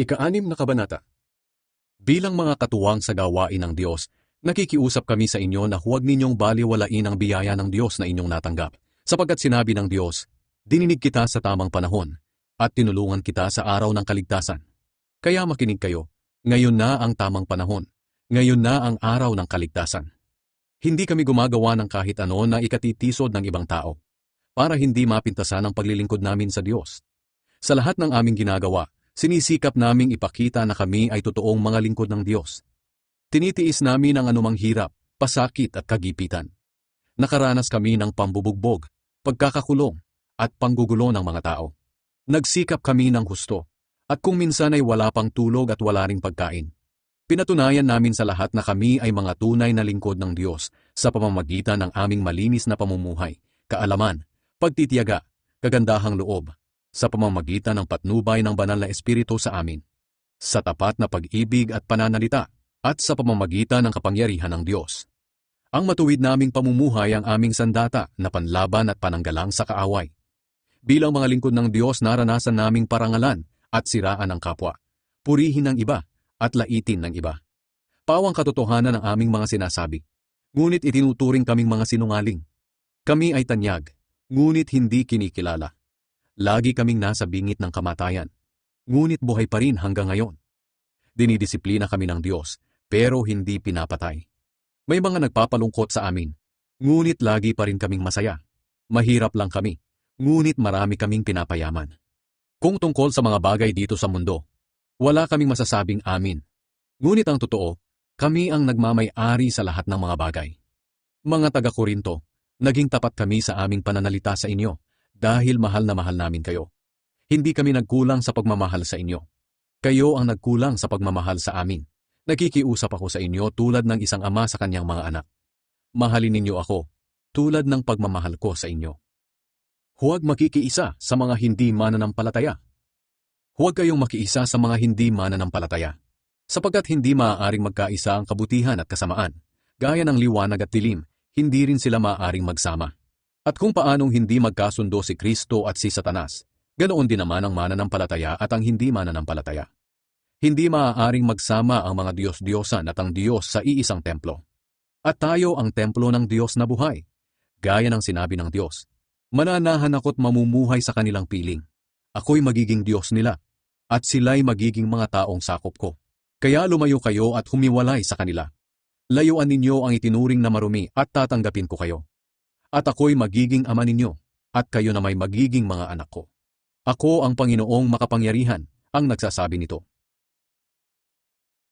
Ika-6 na kabanata. Bilang mga katuwang sa gawain ng Diyos, nakikiusap kami sa inyo na huwag ninyong baliwalain ang biyaya ng Diyos na inyong natanggap, sapagkat sinabi ng Diyos, "Dininig kita sa tamang panahon, at tinulungan kita sa araw ng kaligtasan." Kaya makinig kayo, ngayon na ang tamang panahon, ngayon na ang araw ng kaligtasan. Hindi kami gumagawa ng kahit ano na ikatitisod ng ibang tao, para hindi mapintasan ang paglilingkod namin sa Diyos. Sa lahat ng aming ginagawa, sinisikap naming ipakita na kami ay totoong mga lingkod ng Diyos. Tinitiis namin ang anumang hirap, pasakit at kagipitan. Nakaranas kami ng pambubugbog, pagkakakulong, at panggugulo ng mga tao. Nagsikap kami ng husto, at kung minsan ay wala pang tulog at wala ring pagkain. Pinatunayan namin sa lahat na kami ay mga tunay na lingkod ng Diyos sa pamamagitan ng aming malinis na pamumuhay, kaalaman, pagtitiyaga, kagandahang loob, sa pamamagitan ng patnubay ng banal na Espiritu sa amin, sa tapat na pag-ibig at pananalita, at sa pamamagitan ng kapangyarihan ng Diyos. Ang matuwid naming pamumuhay ang aming sandata na panlaban at pananggalang sa kaaway. Bilang mga lingkod ng Diyos, naranasan naming parangalan at siraan ng kapwa, purihin ng iba, at laitin ng iba. Pawang katotohanan ng aming mga sinasabi, ngunit itinuturing kaming mga sinungaling. Kami ay tanyag, ngunit hindi kinikilala. Lagi kaming nasa bingit ng kamatayan, ngunit buhay pa rin hanggang ngayon. Dinidisiplina kami ng Diyos, pero hindi pinapatay. May mga nagpapalungkot sa amin, ngunit lagi pa rin kaming masaya. Mahirap lang kami, ngunit marami kaming pinapayaman. Kung tungkol sa mga bagay dito sa mundo, wala kaming masasabing amin. Ngunit ang totoo, kami ang nagmamay-ari sa lahat ng mga bagay. Mga taga-Korinto, naging tapat kami sa aming pananalita sa inyo, dahil mahal na mahal namin kayo. Hindi kami nagkulang sa pagmamahal sa inyo. Kayo ang nagkulang sa pagmamahal sa amin. Nakikiusap ako sa inyo tulad ng isang ama sa kanyang mga anak. Mahalin ninyo ako, tulad ng pagmamahal ko sa inyo. Huwag makikiisa sa mga hindi mananampalataya. Huwag kayong makiisa sa mga hindi mananampalataya, sapagkat hindi maaaring magkaisa ang kabutihan at kasamaan. Gaya ng liwanag at dilim, hindi rin sila maaaring magsama. At kung paanong hindi magkasundo si Kristo at si Satanas, ganoon din naman ang mananampalataya at ang hindi mananampalataya. Hindi maaaring magsama ang mga Diyos-Diyosan at ang Diyos sa iisang templo. At tayo ang templo ng Diyos na buhay. Gaya ng sinabi ng Diyos, "Mananahan ako't mamumuhay sa kanilang piling. Ako'y magiging Diyos nila, at sila'y magiging mga taong sakop ko. Kaya lumayo kayo at humiwalay sa kanila. Layuan ninyo ang itinuring na marumi at tatanggapin ko kayo. At ako'y magiging ama ninyo, at kayo na may magiging mga anak ko. Ako ang Panginoong makapangyarihan, ang nagsasabi nito."